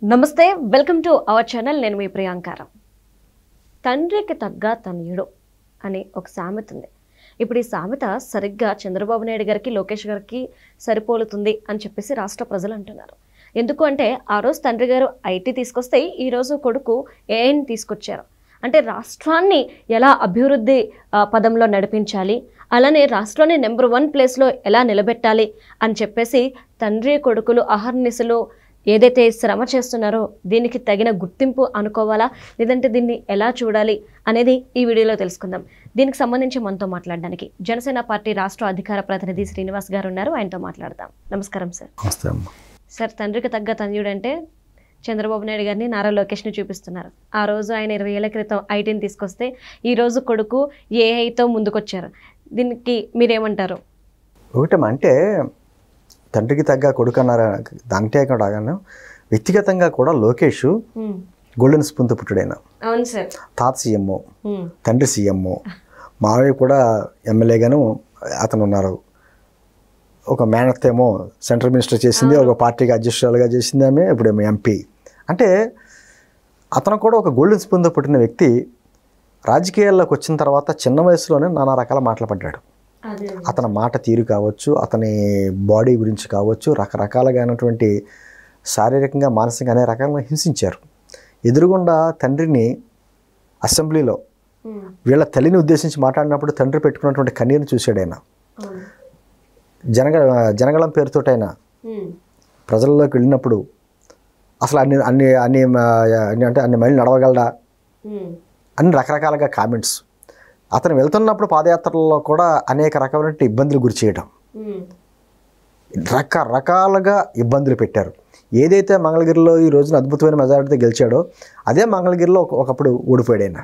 నమస్తే, welcome to our channel. నేను మీ ప్రియాంకారం. తండ్రికి తగ్గ తనయుడు అని ఒక సామెత ఉంది. ఇప్పుడు ఈ సామెత సరిగ్గా చంద్రబాబు నాయుడు గారికి, లోకేష్ గారికి సరిపోలుతుంది అని చెప్పేసి రాష్ట్ర ప్రజలు అంటున్నారు. ఎందుకు అంటే ఆ రోజు తండ్రి గారు ఐటీ తీసుకొస్తే ఈరోజు కొడుకు ఏఐని తీసుకొచ్చారు. అంటే రాష్ట్రాన్ని ఎలా అభివృద్ధి పదంలో నడిపించాలి, అలానే రాష్ట్రాన్ని నెంబర్ 1 ప్లేస్లో ఎలా నిలబెట్టాలి అని చెప్పేసి తండ్రి కొడుకులు అహర్నిశలు ఏదైతే శ్రమ చేస్తున్నారో దీనికి తగిన గుర్తింపు అనుకోవాలా, లేదంటే దీన్ని ఎలా చూడాలి అనేది ఈ వీడియోలో తెలుసుకుందాం. దీనికి సంబంధించి మనతో మాట్లాడడానికి జనసేన పార్టీ రాష్ట్ర అధికార ప్రతినిధి శ్రీనివాస్ గారు ఉన్నారు. ఆయనతో మాట్లాడదాం. నమస్కారం సార్. సార్, తండ్రికి తగ్గ తనయుడు అంటే చంద్రబాబు నాయుడు గారిని, నారా లోకేష్ని చూపిస్తున్నారు. ఆ రోజు ఆయన 20 ఏళ్ల క్రితం ఐటీని తీసుకొస్తే ఈరోజు కొడుకు ఏఐతో ముందుకొచ్చారు. దీనికి మీరేమంటారు? ఒకటేమంటే తండ్రికి తగ్గ కొడుకు అన్నారు. దాంటే కూడా వ్యక్తిగతంగా కూడా లోకేష్ గోల్డెన్ స్పూన్తో పుట్టాడైనా. అవును సార్. తాత సీఎం, తండ్రి సీఎం, మావయ్య కూడా ఎమ్మెల్యేగాను అతను ఉన్నారు. ఒక మేనత్ ఏమో సెంట్రల్ మినిస్టర్ చేసింది, ఒక పార్టీకి అధ్యక్షురాలుగా చేసింది ఆమె, ఇప్పుడేమో ఎంపీ. అంటే అతను కూడా ఒక గోల్డెన్ స్పూన్తో పుట్టిన వ్యక్తి రాజకీయాల్లోకి వచ్చిన తర్వాత చిన్న వయసులోనే నానా రకాల మాటలు పడ్డాడు. అతని మాట తీరు కావచ్చు, అతని బాడీ గురించి కావచ్చు, రకరకాలుగానటువంటి శారీరకంగా, మానసికంగా అనేక రకాలుగా హింసించారు. ఎదురుగుండా తండ్రిని అసెంబ్లీలో వీళ్ళ తల్లిని ఉద్దేశించి మాట్లాడినప్పుడు తండ్రి పెట్టుకున్నటువంటి కన్నీరుని చూశాడు ఆయన. జనగళం పేరుతోటైనా ప్రజల్లోకి వెళ్ళినప్పుడు అసలు అన్ని అన్ని అన్ని అంటే అన్ని మైళ్ళు నడవగలడా అన్ని రకరకాలుగా కామెంట్స్. అతను వెళ్తున్నప్పుడు పాదయాత్రల్లో కూడా అనేక రకమైన ఇబ్బందులు గురి చేయడం, రకరకాలుగా ఇబ్బందులు పెట్టారు. ఏదైతే మంగళగిరిలో ఈ రోజున అద్భుతమైన మెజారిటీతో గెలిచాడో అదే మంగళగిరిలో ఒకప్పుడు ఓడిపోయాడు. ఆయన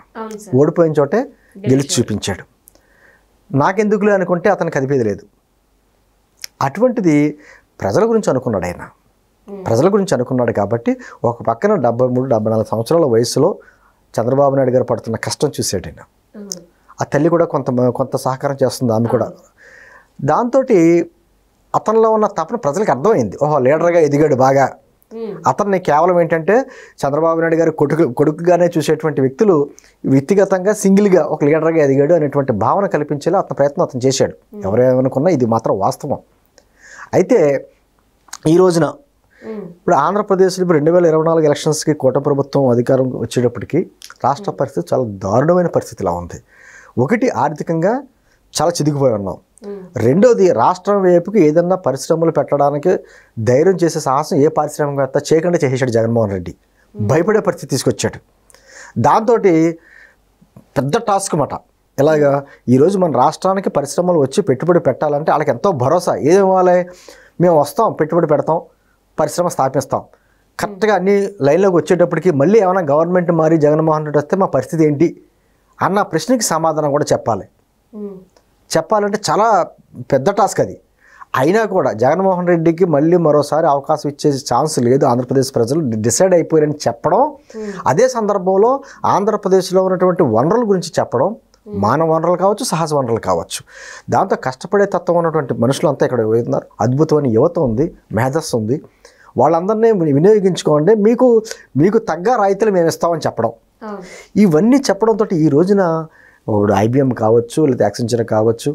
ఓడిపోయిన చోటే గెలిచి చూపించాడు. నాకెందుకులే అనుకుంటే అతనికి అదిపేది లేదు. అటువంటిది ప్రజల గురించి అనుకున్నాడు ఆయన. ప్రజల గురించి అనుకున్నాడు కాబట్టి ఒక పక్కన 73-74 సంవత్సరాల వయసులో చంద్రబాబు నాయుడు గారు పడుతున్న కష్టం చూసాడు ఆయన. ఆ తల్లి కూడా కొంత సహకారం చేస్తుంది ఆమె కూడా. దాంతో అతనిలో ఉన్న తపన ప్రజలకు అర్థమైంది. ఓహో, లీడర్గా ఎదిగాడు బాగా. అతన్ని కేవలం ఏంటంటే చంద్రబాబు నాయుడు గారు కొడుకుగానే చూసేటువంటి వ్యక్తులు వ్యక్తిగతంగా సింగిల్గా ఒక లీడర్గా ఎదిగాడు అనేటువంటి భావన కల్పించేలా అతని ప్రయత్నం అతను చేశాడు. ఎవరేమనుకున్నా ఇది మాత్రం వాస్తవం. అయితే ఈ రోజున ఇప్పుడు ఆంధ్రప్రదేశ్లో ఇప్పుడు 2024 ఎలక్షన్స్కి కూటమి ప్రభుత్వం అధికారం వచ్చేటప్పటికి రాష్ట్ర పరిస్థితి చాలా దారుణమైన పరిస్థితిలా ఉంది. ఒకటి, ఆర్థికంగా చాలా చిదిగిపోయి ఉన్నాం. రెండోది, రాష్ట్రం వైపుకి ఏదన్నా పరిశ్రమలు పెట్టడానికి ధైర్యం చేసే సాహసం ఏ పారిశ్రామికవేత్త చేయకుండా చేసేసాడు జగన్మోహన్ రెడ్డి. భయపడే పరిస్థితి తీసుకొచ్చాడు. దాంతో పెద్ద టాస్క్ మాట. ఇలాగా ఈరోజు మన రాష్ట్రానికి పరిశ్రమలు వచ్చి పెట్టుబడి పెట్టాలంటే వాళ్ళకి ఎంతో భరోసా. ఏమివ్వాలి? మేము వస్తాం, పెట్టుబడి పెడతాం, పరిశ్రమ స్థాపిస్తాం. కరెక్ట్గా అన్ని లైన్లోకి వచ్చేటప్పటికి మళ్ళీ ఏమైనా గవర్నమెంట్ మారి జగన్మోహన్ రెడ్డి వస్తే మా పరిస్థితి ఏంటి అన్న ప్రశ్నకి సమాధానం కూడా చెప్పాలంటే చాలా పెద్ద టాస్క్ అది. అయినా కూడా జగన్మోహన్ రెడ్డికి మళ్ళీ మరోసారి అవకాశం ఇచ్చే ఛాన్స్ లేదు. ఆంధ్రప్రదేశ్ ప్రజలు డిసైడ్ అయిపోయారని చెప్పడం, అదే సందర్భంలో ఆంధ్రప్రదేశ్లో ఉన్నటువంటి వనరుల గురించి చెప్పడం, మానవ వనరులు కావచ్చు, సహజ వనరులు కావచ్చు, దాంతో కష్టపడే తత్వం ఉన్నటువంటి మనుషులంతా ఇక్కడ ఉన్నారు. అద్భుతమైన యువత ఉంది, మేధస్సు ఉంది. వాళ్ళందరినీ వినియోగించుకోండి, మీకు తగ్గ రాయితీలు మేము ఇస్తామని చెప్పడం, ఇవన్నీ చెప్పడంతో ఈ రోజున IBM కావచ్చు, లేదా యాక్సెంచర్ కావచ్చు,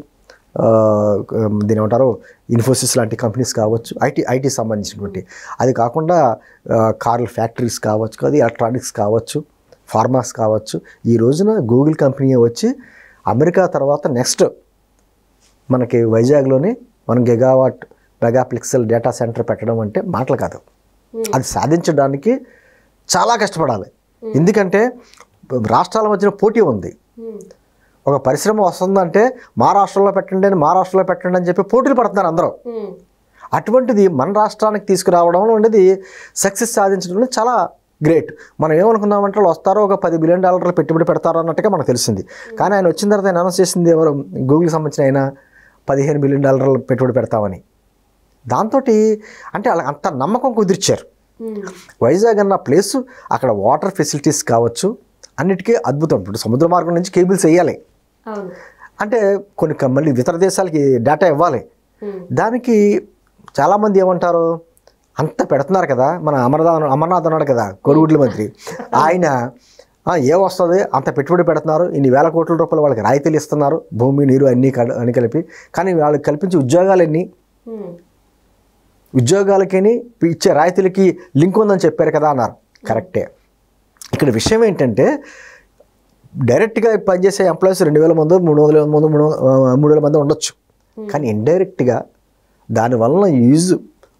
దీని ఏమంటారు ఇన్ఫోసిస్ లాంటి కంపెనీస్ కావచ్చు, ఐటీ సంబంధించినటువంటి, అది కాకుండా కార్ల ఫ్యాక్టరీస్ కావచ్చు, అది ఎలక్ట్రానిక్స్ కావచ్చు, ఫార్మాస్ కావచ్చు. ఈ రోజున గూగుల్ కంపెనీ వచ్చి అమెరికా తర్వాత నెక్స్ట్ మనకి వైజాగ్లోనే 1 గిగావాట్ మెగాపిక్సెల్ డేటా సెంటర్ పెట్టడం అంటే మాటలు కాదు. అది సాధించడానికి చాలా కష్టపడాలి. ఎందుకంటే రాష్ట్రాల మధ్యన పోటీ ఉంది. ఒక పరిశ్రమ వస్తుందంటే మా రాష్ట్రంలో పెట్టండి అని చెప్పి పోటీలు పడుతున్నారు అందరూ. అటువంటిది మన రాష్ట్రానికి తీసుకురావడం అనేది సక్సెస్ సాధించడం చాలా గ్రేట్. మనం ఏమనుకున్నామంటే వాళ్ళు వస్తారో ఒక $10 బిలియన్ పెట్టుబడి పెడతారో అన్నట్టుగా మనకు తెలిసింది. కానీ ఆయన వచ్చిన తర్వాత ఆయన అనౌన్స్ చేసింది ఎవరు? గూగుల్కి సంబంధించిన ఆయన $15 బిలియన్ పెట్టుబడి పెడతామని. దాంతో అంటే వాళ్ళకి అంత నమ్మకం కుదిర్చారు. వైజాగ్ అన్న ప్లేసు, అక్కడ వాటర్ ఫెసిలిటీస్ కావచ్చు, అన్నిటికీ అద్భుతం. ఇప్పుడు సముద్ర మార్గం నుంచి కేబుల్స్ వేయాలి అంటే మళ్ళీ ఇతర దేశాలకి డేటా ఇవ్వాలి. దానికి చాలామంది ఏమంటారు, అంత పెడుతున్నారు కదా. మన అమర్నాథ్ ఉన్నాడు కదా కోడిగుడ్ల మంత్రి, ఆయన ఏమొస్తుంది అంత పెట్టుబడి పెడుతున్నారు, ఇన్ని వేల కోట్ల రూపాయలు వాళ్ళకి రాయితీలు ఇస్తున్నారు, భూమి నీరు అన్నీ కలిపి. కానీ వాళ్ళకి కల్పించే ఉద్యోగాలన్నీ, ఉద్యోగాలకి ఇచ్చే రాయితీలకి లింక్ ఉందని చెప్పారు కదా అన్నారు. కరెక్టే. ఇక్కడ విషయం ఏంటంటే డైరెక్ట్గా పనిచేసే ఎంప్లాయీస్ 2,000 మంది 3,000 మంది ఉండొచ్చు. కానీ ఇండైరెక్ట్గా దానివల్ల యూజ్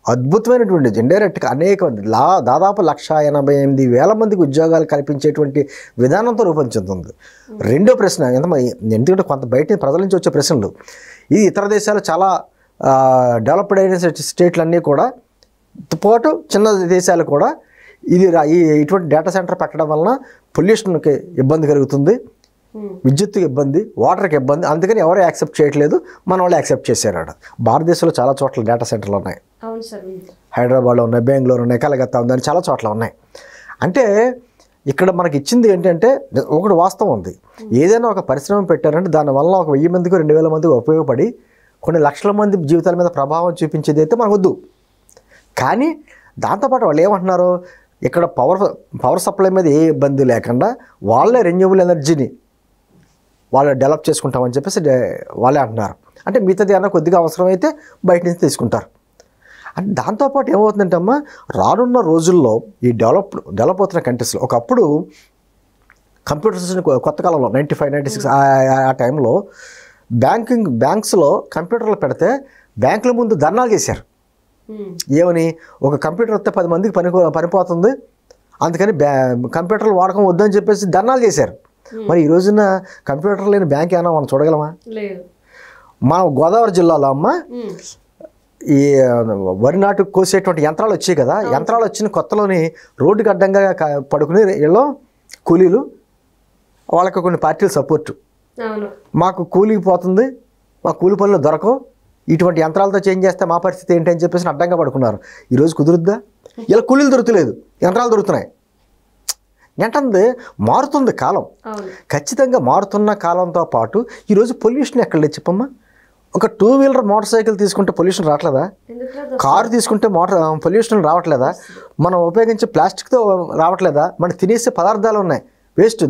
అద్భుతమైనటువంటి ఇండైరెక్ట్గా అనేక మంది దాదాపు 1,88,000 మందికి ఉద్యోగాలు కల్పించేటువంటి విధానంతో రూపొందుతుంది. రెండో ప్రశ్న, ఎందుకంటే కొంత బయట ప్రజల నుంచి వచ్చే ప్రశ్నలు, ఇది ఇతర దేశాలు చాలా డెవలప్డ్ అయిన స్టేట్లన్నీ కూడా పాటు చిన్న దేశాలు కూడా ఇది ఇటువంటి డేటా సెంటర్ పెట్టడం వలన పొల్యూషన్కి ఇబ్బంది కలుగుతుంది, విద్యుత్తుకి ఇబ్బంది, వాటర్కి ఇబ్బంది, అందుకని ఎవరు యాక్సెప్ట్ చేయట్లేదు, మన వాళ్ళు యాక్సెప్ట్ చేశారు. భారతదేశంలో చాలా చోట్ల డేటా సెంటర్లు ఉన్నాయి, హైదరాబాద్లో ఉన్నాయి, బెంగళూరు ఉన్నాయి, కలకత్తా ఉందని చాలా చోట్ల ఉన్నాయి. అంటే ఇక్కడ మనకి ఇచ్చింది ఏంటంటే ఒకటి వాస్తవం ఉంది, ఏదైనా ఒక పరిశ్రమ పెట్టారంటే దానివల్ల ఒక 1000 మందికి 2,000 మందికి ఉపయోగపడి కొన్ని లక్షల మంది జీవితాల మీద ప్రభావం చూపించేది అయితే మనకు వద్దు. కానీ దాంతోపాటు వాళ్ళు ఏమంటున్నారు, ఇక్కడ పవర్ సప్లై మీద ఏ ఇబ్బంది లేకుండా వాళ్ళే రెన్యూవబుల్ ఎనర్జీని వాళ్ళు డెవలప్ చేసుకుంటామని చెప్పేసి వాళ్ళే అంటున్నారు. అంటే మిగతాది ఏమన్నా కొద్దిగా అవసరమైతే బయట నుంచి తీసుకుంటారు. అంటే దాంతోపాటు ఏమవుతుందంటే అమ్మ, రానున్న రోజుల్లో ఈ డెవలప్ అవుతున్న కంట్రీస్లో ఒకప్పుడు కంప్యూటర్స్ కొత్త కాలంలో 95, 96 ఆ టైంలో బ్యాంక్స్లో కంప్యూటర్లు పెడితే బ్యాంకుల ముందు ధర్నాలు చేశారు. ఏమని, ఒక కంప్యూటర్ వస్తే 10 మందికి పనిపోతుంది, అందుకని కంప్యూటర్లు వాడకం వద్దని చెప్పేసి ధర్నాలు చేశారు. మరి ఈ రోజున కంప్యూటర్ లేని బ్యాంక్ ఏమైనా మనం చూడగలమా? మన గోదావరి జిల్లాలో అమ్మ ఈ వరి నాటు కోసేటువంటి యంత్రాలు వచ్చాయి కదా, యంత్రాలు వచ్చిన కొత్తలోని రోడ్డుకి అడ్డంగా పడుకుని వీళ్ళు కూలీలు, వాళ్ళకి కొన్ని పార్టీలు సపోర్టు, మాకు కూలీకి పోతుంది, మా కూలి పనులు దొరకవు, ఇటువంటి యంత్రాలతో చేంజ్ చేస్తే మా పరిస్థితి ఏంటి అని చెప్పేసి అడ్డంగా పడుకున్నారు. ఈరోజు కుదురుద్దా? ఇలా కూలీలు దొరుకుతలేదు, యంత్రాలు దొరుకుతున్నాయి. ఏంటంటే మారుతుంది కాలం, ఖచ్చితంగా మారుతున్న కాలంతో పాటు ఈరోజు పొల్యూషన్ ఎక్కడ లేదు చెప్పమ్మా. ఒక 2-వీలర్ మోటార్ సైకిల్ తీసుకుంటే పొల్యూషన్ రావట్లేదా? కారు తీసుకుంటే పొల్యూషన్ రావట్లేదా? మనం ఉపయోగించే ప్లాస్టిక్తో రావట్లేదా? మనం తినేసే పదార్థాలు ఉన్నాయి వేస్ట్,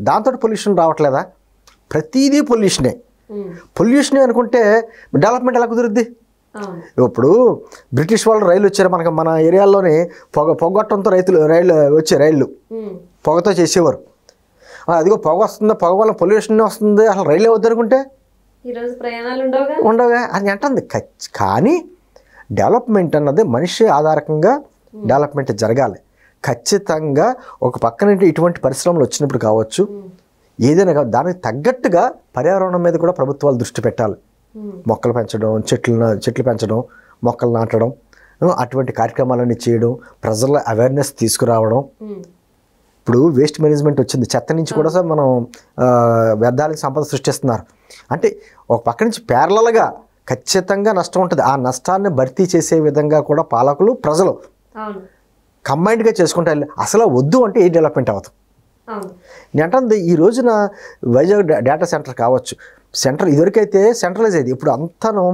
దాంతో పొల్యూషన్ రావట్లేదా? ప్రతిదీ పొల్యూషనే. పొల్యూషనే అనుకుంటే డెవలప్మెంట్ ఎలా కుదురుద్ది? ఇప్పుడు బ్రిటిష్ వాళ్ళు రైలు వచ్చారు మన ఏరియాల్లోనే పొగొట్టడంతో రైలు పొగతో చేసేవారు. అదిగో పొగ వస్తుందా, పొగ వల్ల పొల్యూషన్ వస్తుంది, అసలు రైలే వద్దనుకుంటే ఉండవుగా అని అంటుంది. కానీ డెవలప్మెంట్ అన్నది మనిషి ఆధారకంగా డెవలప్మెంట్ జరగాలి. ఖచ్చితంగా ఒక పక్కన ఇటువంటి పరిశ్రమలు వచ్చినప్పుడు కావచ్చు, ఏదైనా దానికి తగ్గట్టుగా పర్యావరణం మీద కూడా ప్రభుత్వాలు దృష్టి పెట్టాలి. మొక్కలు పెంచడం, చెట్లు పెంచడం, మొక్కలు నాటడం, అటువంటి కార్యక్రమాలన్నీ చేయడం, ప్రజల అవేర్నెస్ తీసుకురావడం. ఇప్పుడు వేస్ట్ మేనేజ్మెంట్ వచ్చింది, చెత్త నుంచి కూడా మనం వ్యర్థాలకు సంపద సృష్టిస్తున్నారు. అంటే ఒక పక్క నుంచి ప్యారలల్గా ఖచ్చితంగా నష్టం ఉంటుంది. ఆ నష్టాన్ని భర్తీ చేసే విధంగా కూడా పాలకులు, ప్రజలు కంబైన్డ్గా చేసుకుంటారు. అసలు వద్దు అంటే ఏ డెవలప్మెంట్ అవ్వదు. నేనంటే ఈ రోజున వైజాగ్ డేటా సెంటర్ కావచ్చు, సెంటర్ ఇదివరకైతే సెంట్రలైజ్ అయ్యేది, ఇప్పుడు అంతాను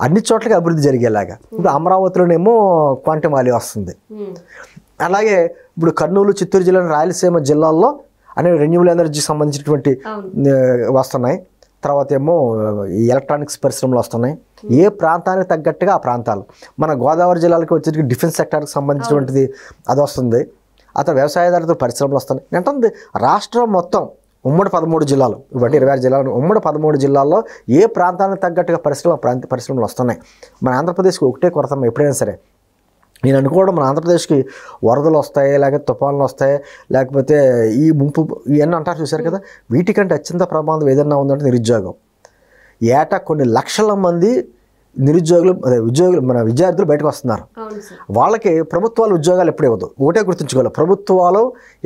అన్ని చోట్లకి అభివృద్ధి జరిగేలాగా. ఇప్పుడు అమరావతిలోనేమో క్వాంటమ్ వ్యాలీ వస్తుంది. అలాగే ఇప్పుడు కర్నూలు, చిత్తూరు జిల్లా, రాయలసీమ జిల్లాల్లో అనేవి రెన్యూవబుల్ ఎనర్జీకి సంబంధించినటువంటి వస్తున్నాయి. తర్వాత ఏమో ఈ ఎలక్ట్రానిక్స్ పరిశ్రమలు వస్తున్నాయి. ఏ ప్రాంతానికి తగ్గట్టుగా ఆ ప్రాంతాలు. మన గోదావరి జిల్లాలకు వచ్చేటికి డిఫెన్స్ సెక్టార్కి సంబంధించినటువంటిది అది వస్తుంది. ఆ తర్వాత వ్యవసాయదారులతో పరిశ్రమలు వస్తున్నాయి. అంటే రాష్ట్రం మొత్తం ఉమ్మడి 13 జిల్లాలు, ఇవ్వండి 26 జిల్లాలు, ఉమ్మడి 13 జిల్లాల్లో ఏ ప్రాంతానికి తగ్గట్టుగా పరిశ్రమలు వస్తున్నాయి. మన ఆంధ్రప్రదేశ్కి ఒకటే కొరత ఎప్పుడైనా సరే. నేను అనుకోవడం మన ఆంధ్రప్రదేశ్కి వరదలు వస్తాయి, లేకపోతే తుఫాన్లు వస్తాయి, లేకపోతే ఈ ముంపు ఇవన్నీ అంటారు చూశారు కదా, వీటికంటే అత్యంత ప్రమాదం ఏదన్నా ఉందంటే నిరుద్యోగం. ఏటా కొన్ని లక్షల మంది ఉద్యోగులు మన విద్యార్థులు బయటకు వస్తున్నారు. వాళ్ళకి ప్రభుత్వాలు ఉద్యోగాలు ఎప్పుడు ఇవ్వదు. ఒకటే గుర్తుంచుకోవాలి, ప్రభుత్వాలు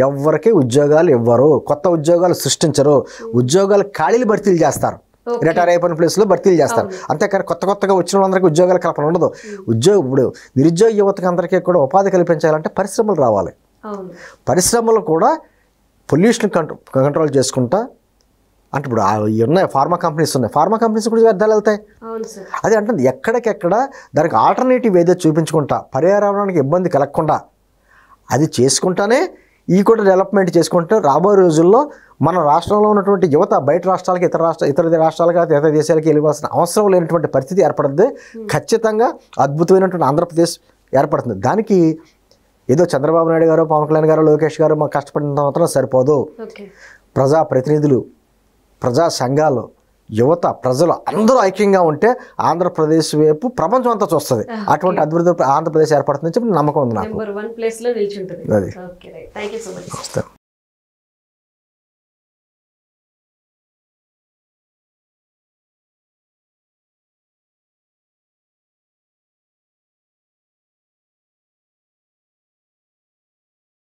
ఎవరికి ఉద్యోగాలు ఇవ్వరు, కొత్త ఉద్యోగాలు సృష్టించరు. ఉద్యోగాలు ఖాళీలు భర్తీలు చేస్తారు, రిటైర్ అయిపోయిన ప్లేస్లో భర్తీలు చేస్తారు. అంతేకాని కొత్తగా వచ్చిన వాళ్ళందరికీ ఉద్యోగాల కల్పన ఉండదు. ఇప్పుడు నిరుద్యోగ యువతకి అందరికీ కూడా ఉపాధి కల్పించాలంటే పరిశ్రమలు రావాలి. పరిశ్రమలు కూడా పొల్యూషన్ కంట్రోల్ చేసుకుంటా అంటే ఇప్పుడు ఉన్నాయి ఫార్మా కంపెనీస్ ఉన్నాయి, ఫార్మా కంపెనీస్ కూడా వ్యర్థాలు వెళ్తాయి. అవును సార్. అది అంటే ఎక్కడికెక్కడ దానికి ఆల్టర్నేటివ్ ఏదో చూపించుకుంటా, పర్యావరణానికి ఇబ్బంది కలగకుండా అది చేసుకుంటానే ఈ కూడా డెవలప్మెంట్ చేసుకుంటే రాబోయే రోజుల్లో మన రాష్ట్రంలో ఉన్నటువంటి యువత బయట రాష్ట్రాలకి ఇతర రాష్ట్రాలకి ఇతర దేశాలకి వెళ్ళవలసిన అవసరం లేనటువంటి పరిస్థితి ఏర్పడుతుంది. ఖచ్చితంగా అద్భుతమైనటువంటి ఆంధ్రప్రదేశ్ ఏర్పడుతుంది. దానికి ఏదో చంద్రబాబు నాయుడు గారు, పవన్ కళ్యాణ్ గారు, లోకేష్ గారు మాకు కష్టపడినంత మాత్రం సరిపోదు. ప్రజా ప్రతినిధులు, ప్రజా సంఘాలు, యువత, ప్రజలు అందరూ ఐక్యంగా ఉంటే ఆంధ్రప్రదేశ్ వైపు ప్రపంచం అంతా చూస్తుంది. అటువంటి అద్భుత ఆంధ్రప్రదేశ్ ఏర్పడుతుందని చెప్పి నమ్మకం ఉంది నాకు. నెంబర్ 1 ప్లేస్లో నిల్చుంటుంది. అది okay, thank you so much.